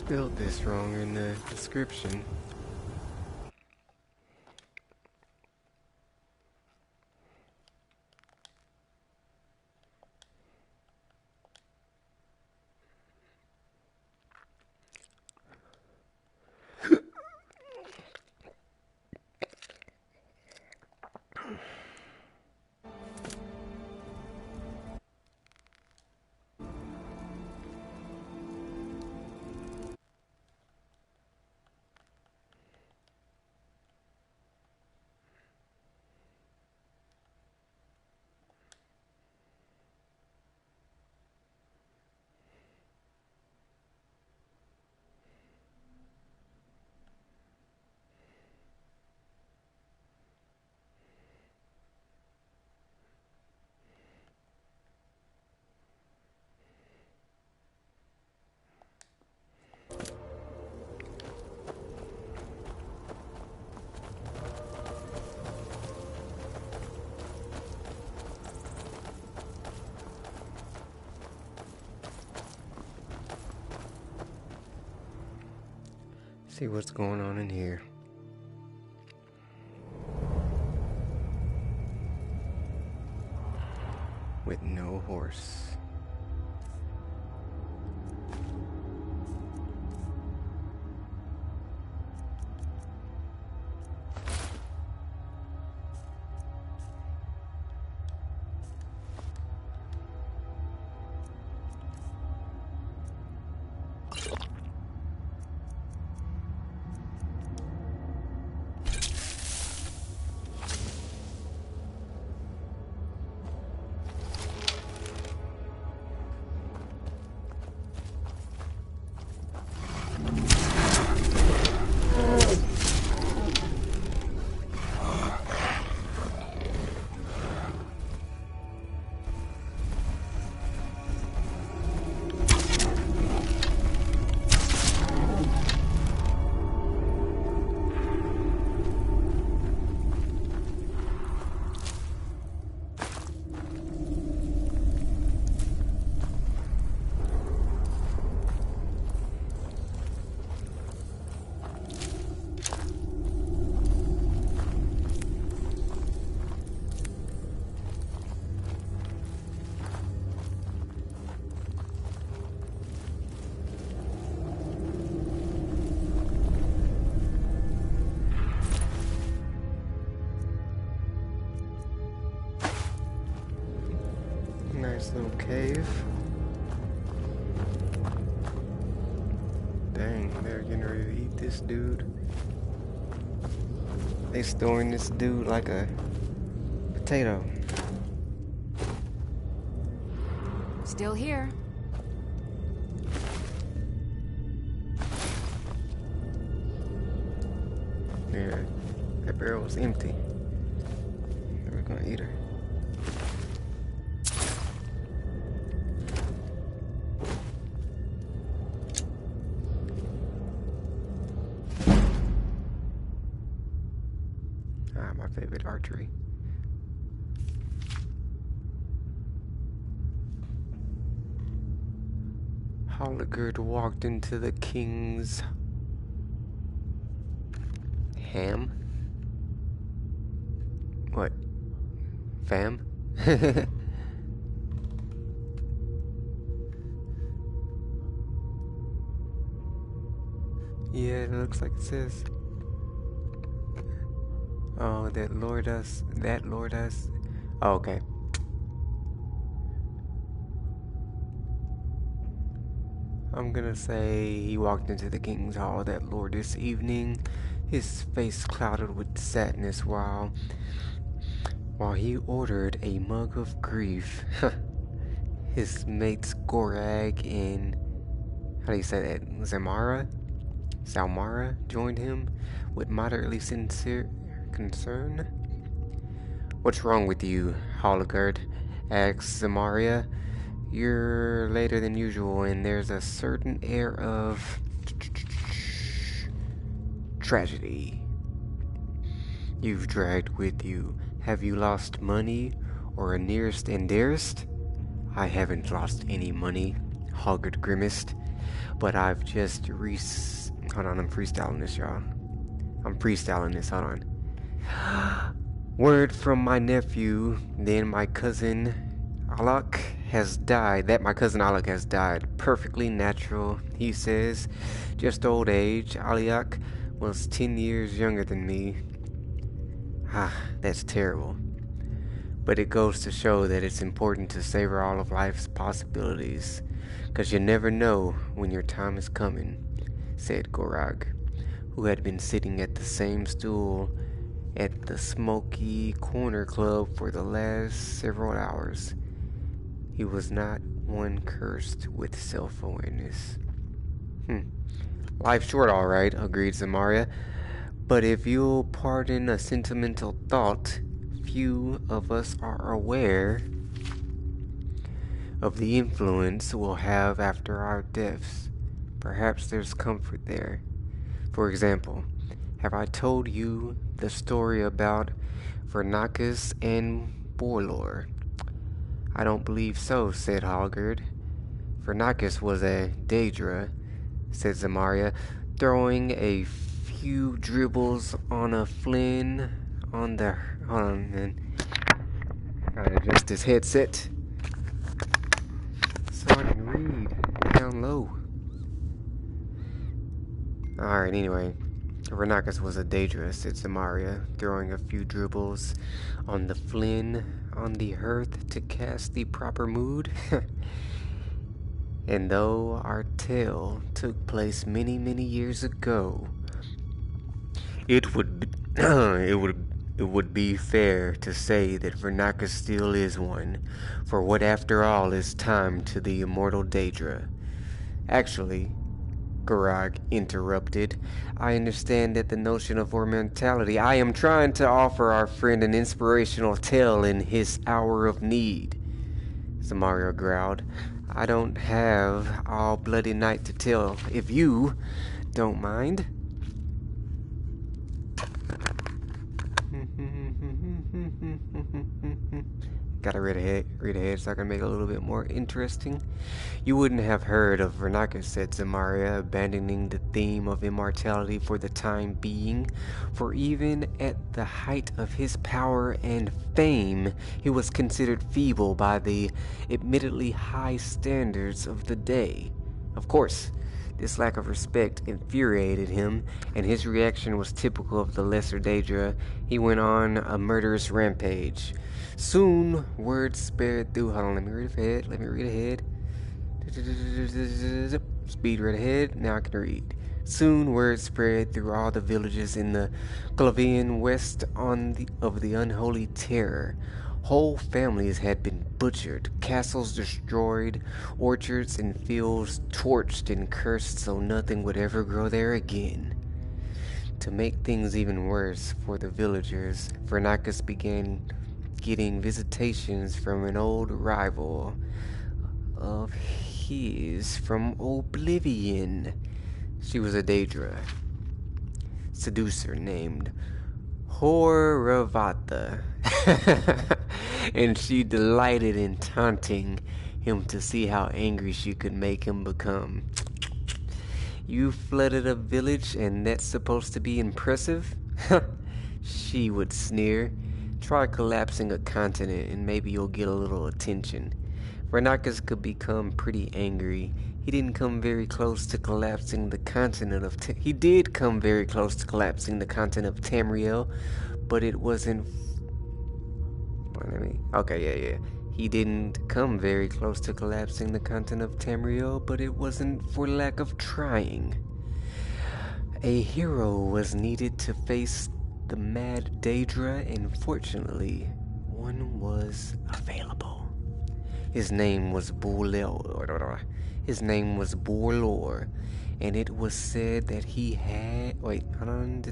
spelled this wrong in the description. See what's going on in here. With no horse. Nice little cave. Dang, they're getting ready to eat this dude. They storing this dude like a potato. Still here. Yeah, that barrel was empty. They were gonna eat her. My favorite archery. Holligard walked into the king's ham? What? Fam? Yeah, it looks like it says. Oh, that Lord us. Oh, okay. I'm gonna say he walked into the king's hall that Lord this evening, his face clouded with sadness while he ordered a mug of grief. His mates Gorag and, how do you say that, Salmara joined him with moderately sincere concern. "What's wrong with you, Holligard?" asked Zamaria. "You're later than usual, and there's a certain air of tragedy you've dragged with you. Have you lost money, or a nearest and dearest?" "I haven't lost any money," Hoggard grimaced. But I've just hold on, I'm freestyling this, y'all. Hold on. Word from my nephew, then my cousin Alak has died. That my cousin Alak has died. Perfectly natural, he says. Just old age. Aliak was 10 years younger than me. That's terrible. But it goes to show that it's important to savor all of life's possibilities, 'cause you never know when your time is coming, said Gorag, who had been sitting at the same stool at the Smoky Corner Club for the last several hours. He was not one cursed with self-awareness. Life's short, all right, agreed Zamaria. But if you'll pardon a sentimental thought, few of us are aware of the influence we'll have after our deaths. Perhaps there's comfort there. For example, have I told you the story about Vernacus and bourlor? I don't believe so, said Hallgerd. Vernacus was a Daedra, said Zamaria, throwing a few dribbles on a Flynn on the... Hold on, man. Gotta adjust this headset so I can read down low. Alright, anyway. Vernacus was a Daedra, said Zamaria, throwing a few dribbles on the Flynn on the hearth to cast the proper mood. And though our tale took place many, many years ago, it would be fair to say that Vernacus still is one, for what after all is time to the immortal Daedra? Actually, Garag interrupted, I understand that the notion of immortality. I am trying to offer our friend an inspirational tale in his hour of need. Zamaria growled, I don't have all bloody night to tell, if you don't mind. Gotta read ahead so I can make it a little bit more interesting. You wouldn't have heard of Vernacus, said Zamaria, abandoning the theme of immortality for the time being, for even at the height of his power and fame, he was considered feeble by the admittedly high standards of the day. Of course, this lack of respect infuriated him, and his reaction was typical of the lesser Daedra. He went on a murderous rampage. Soon, word spread through... Hold on, let me read ahead. Speed right ahead. Now I can read. Soon, word spread through all the villages in the Clavian West of the unholy terror. Whole families had been butchered, castles destroyed, orchards and fields torched and cursed so nothing would ever grow there again. To make things even worse for the villagers, Vernacus began getting visitations from an old rival of his from Oblivion. She was a Daedra, seducer named Horavatha, and she delighted in taunting him to see how angry she could make him become. You flooded a village and that's supposed to be impressive? She would sneer. Try collapsing a continent and maybe you'll get a little attention. Vernacus could become pretty angry. He didn't come very close to collapsing the continent of He did come very close to collapsing the continent of Tamriel, but it wasn't... yeah. He didn't come very close to collapsing the continent of Tamriel, but it wasn't for lack of trying. A hero was needed to face the mad Daedra, and fortunately, one was available. His name was bourlor. And it was said that he had... Wait, hold on.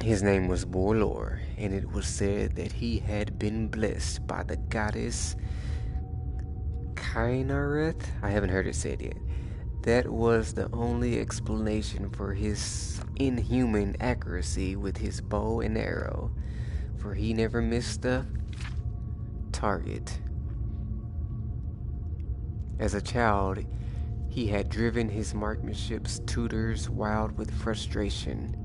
His name was bourlor, and it was said that he had been blessed by the goddess Kainareth. I haven't heard it said yet. That was the only explanation for his inhuman accuracy with his bow and arrow, for he never missed a target. As a child, he had driven his marksmanship's tutors wild with frustration.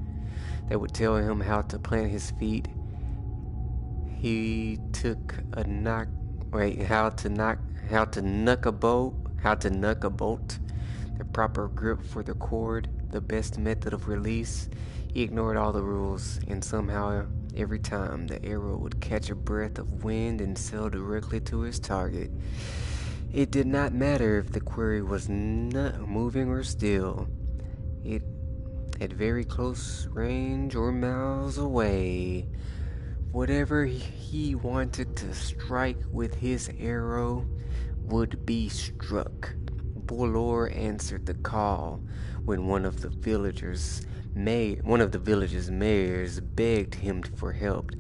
They would tell him how to plant his feet. He took a knock. Wait, how to nuck a bolt, the proper grip for the cord, the best method of release. He ignored all the rules, and somehow, every time, the arrow would catch a breath of wind and sail directly to his target. It did not matter if the quarry was not moving or still. It at very close range or miles away. Whatever he wanted to strike with his arrow would be struck. Bourlor answered the call when one of the village's mayors begged him for help.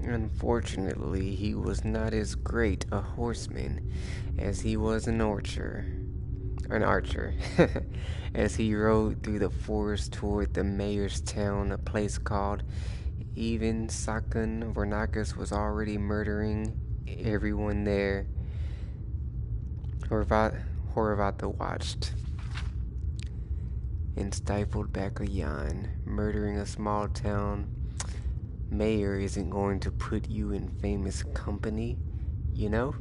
Unfortunately, he was not as great a horseman as he was an archer. As he rode through the forest toward the mayor's town, a place called Even Sakun, Vernacus was already murdering everyone there. Horvatha watched and stifled back a yawn. Murdering a small town mayor isn't going to put you in famous company, you know?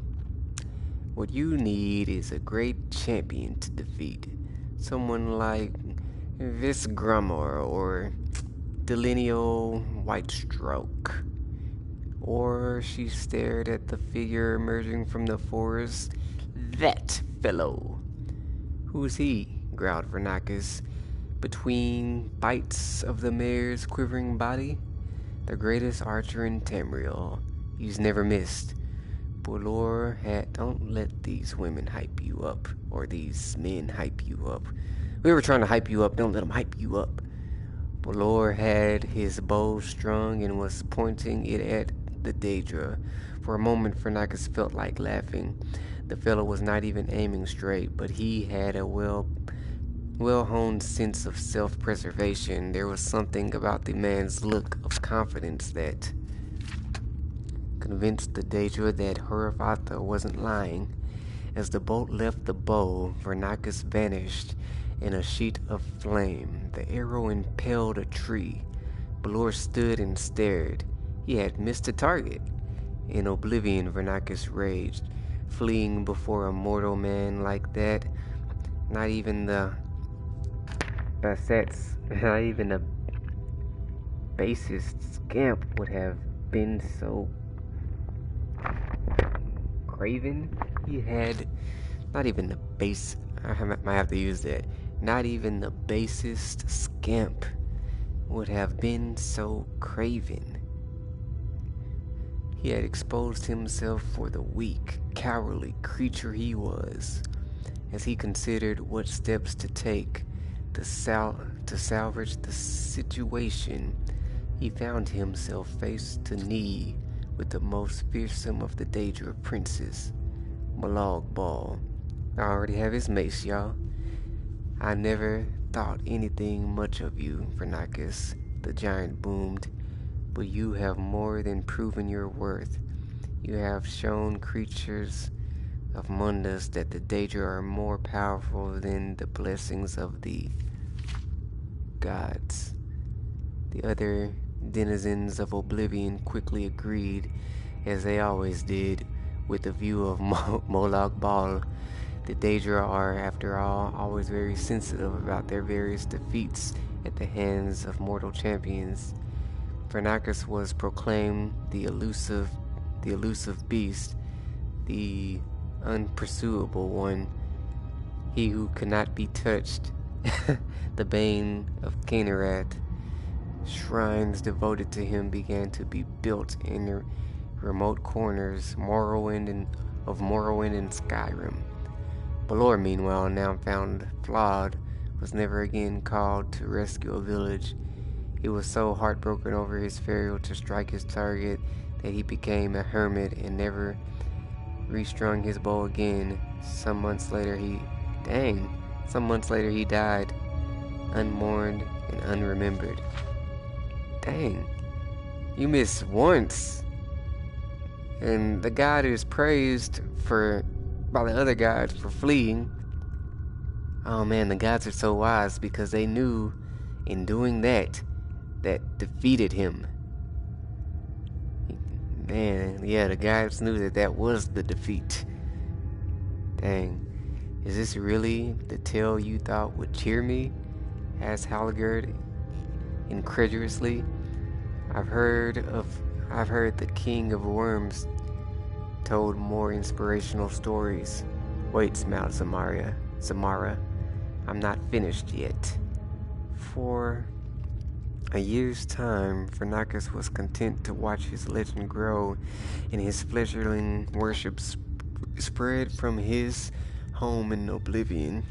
What you need is a great champion to defeat. Someone like Visgrumor or Delineo Whitestroke. Or she stared at the figure emerging from the forest. That fellow. Who's he? Growled Vernacus, between bites of the mare's quivering body. The greatest archer in Tamriel. He's never missed. Bourlor had... Don't let these women hype you up, or these men hype you up. Whoever trying to hype you up, don't let them hype you up. Bourlor had his bow strung and was pointing it at the Daedra. For a moment, Vernacus felt like laughing. The fellow was not even aiming straight, but he had a well-honed sense of self-preservation. There was something about the man's look of confidence that convinced the Daedra that Horvatha wasn't lying. As the bolt left the bow, Vernacus vanished in a sheet of flame. The arrow impaled a tree. Bourlor stood and stared. He had missed a target. In oblivion, Vernacus raged. Fleeing before a mortal man like that, not even the basest scamp would have been so craven. He had not even the base. I might have to use that. Not even the basest scamp would have been so craven. He had exposed himself for the weak, cowardly creature he was. As he considered what steps to take to salvage the situation, he found himself face to knee with the most fearsome of the Daedra princes, Molag Bal. I already have his mace, y'all. I never thought anything much of you, Vernacus, the giant boomed. But you have more than proven your worth. You have shown creatures of Mundus that the Daedra are more powerful than the blessings of the gods. The other denizens of Oblivion quickly agreed, as they always did, with the view of Molag Bal. The Daedra are, after all, always very sensitive about their various defeats at the hands of mortal champions. Vernacus was proclaimed the elusive beast, the unpursuable one, he who could not be touched, the bane of Cainarath. Shrines devoted to him began to be built in the remote corners of Morrowind and Skyrim. Bourlor, meanwhile, now found flawed, was never again called to rescue a village. He was so heartbroken over his failure to strike his target that he became a hermit and never restrung his bow again. Some months later he died, unmourned and unremembered. Dang, you missed once. And the god is praised by the other gods for fleeing. Oh man, the gods are so wise because they knew in doing that defeated him. Man, yeah, the gods knew that was the defeat. Dang. Is this really the tale you thought would cheer me? Asked Halgerd incredulously. I've heard the King of Worms told more inspirational stories. Wait, smiled Samara. I'm not finished yet. For a year's time, Vernacus was content to watch his legend grow and his fledgling worship spread from his home in oblivion.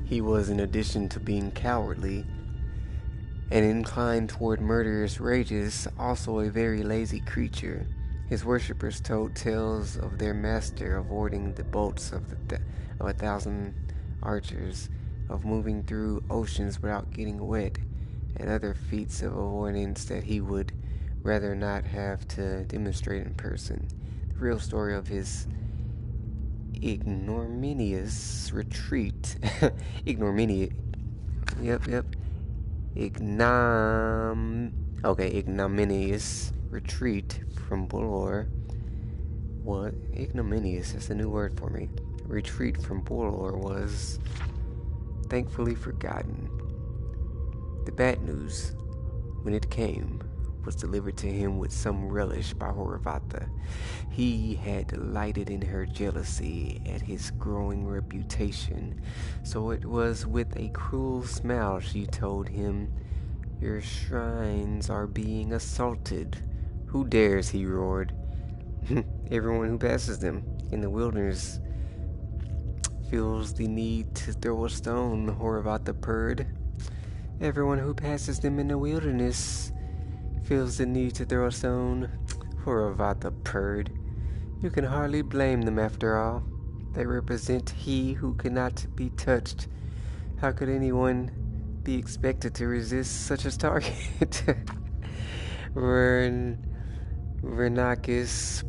He was, in addition to being cowardly and inclined toward murderous rages, also a very lazy creature. His worshippers told tales of their master avoiding the bolts of 1,000 archers, of moving through oceans without getting wet, and other feats of avoidance that he would rather not have to demonstrate in person. The real story of his ignominious retreat. Ignominious retreat from bourlor. What? Ignominious, that's a new word for me. Retreat from bourlor was thankfully forgotten. The bad news, when it came, was delivered to him with some relish by Horavata. He had delighted in her jealousy at his growing reputation, so it was with a cruel smile she told him, "Your shrines are being assaulted." "Who dares?" he roared. "Everyone who passes them in the wilderness feels the need to throw a stone," Horavata purred. "Everyone who passes them in the wilderness feels the need to throw a stone," Horavata purred. "You can hardly blame them after all. They represent he who cannot be touched. How could anyone be expected to resist such a target?" Vernacus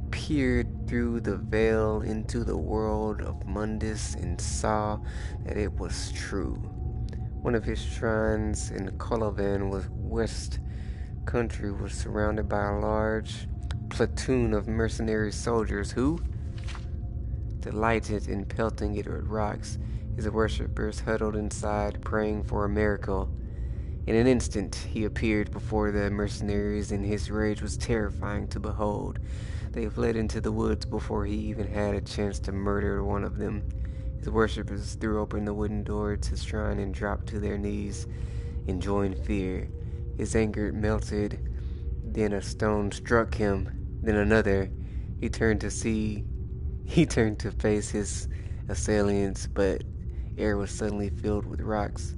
peered through the veil into the world of Mundus and saw that it was true. One of his shrines in Colovan West Country was surrounded by a large platoon of mercenary soldiers who delighted in pelting it with rocks. His worshippers huddled inside, praying for a miracle. In an instant, he appeared before the mercenaries, and his rage was terrifying to behold. They fled into the woods before he even had a chance to murder one of them. His worshippers threw open the wooden door to his shrine and dropped to their knees in joined fear. His anger melted. Then a stone struck him, then another. He turned to face his assailants, but air was suddenly filled with rocks.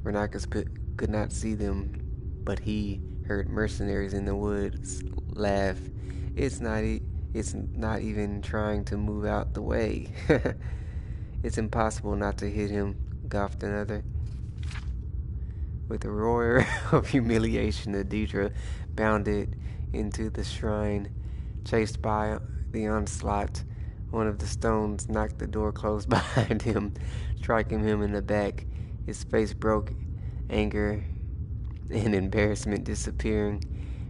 Vernacus could not see them, but he heard mercenaries in the woods laugh. It's not even trying to move out the way." "It's impossible not to hit him," scoffed another. With a roar of humiliation, the Deidre bounded into the shrine, chased by the onslaught. One of the stones knocked the door closed behind him, striking him in the back. His face broke, anger and embarrassment disappearing,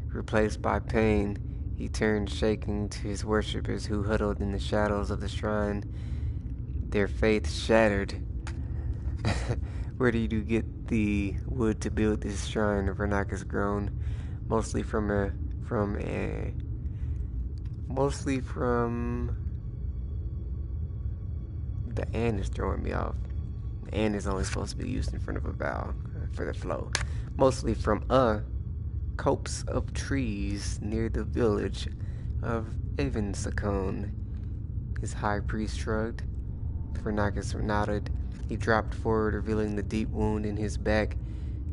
replaced by pain. He turned shaking to his worshippers who huddled in the shadows of the shrine, their faith shattered. "Where did you get the wood to build this shrine?" Vernacus groaned. Mostly from the and is throwing me off. The and is only supposed to be used in front of a vowel for the flow. "Mostly from a copse of trees near the village of Evansacone." His high priest shrugged. Vernacus nodded. He dropped forward, revealing the deep wound in his back.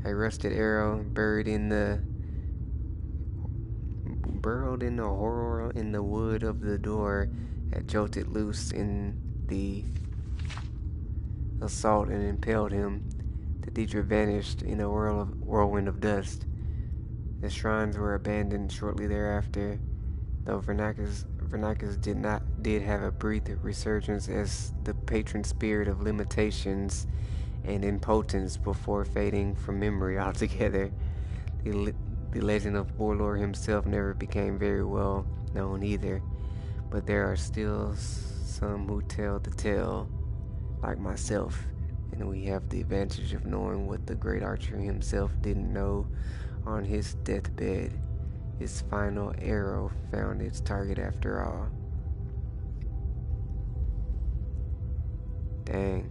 A rusted arrow burrowed in the horror in the wood of the door had jolted loose in the assault and impaled him. The Deidre vanished in a whirlwind of dust. The shrines were abandoned shortly thereafter, though Vernacus did have a brief resurgence as the patron spirit of limitations and impotence before fading from memory altogether. The legend of Bourlor himself never became very well known either, but there are still some who tell the tale, like myself, and we have the advantage of knowing what the great archer himself didn't know. On his deathbed, his final arrow found its target after all. Dang.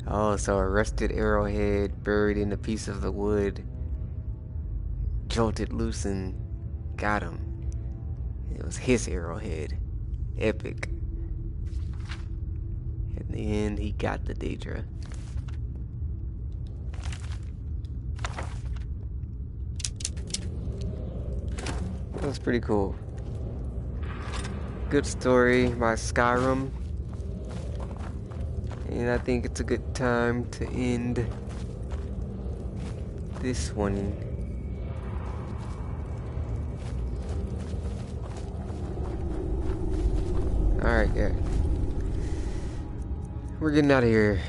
Oh, so a rusted arrowhead buried in a piece of the wood jolted loose and got him. It was his arrowhead. Epic. In the end, he got the Daedra. That was pretty cool. Good story by Skyrim. And I think it's a good time to end this one. Alright, yeah. We're getting out of here.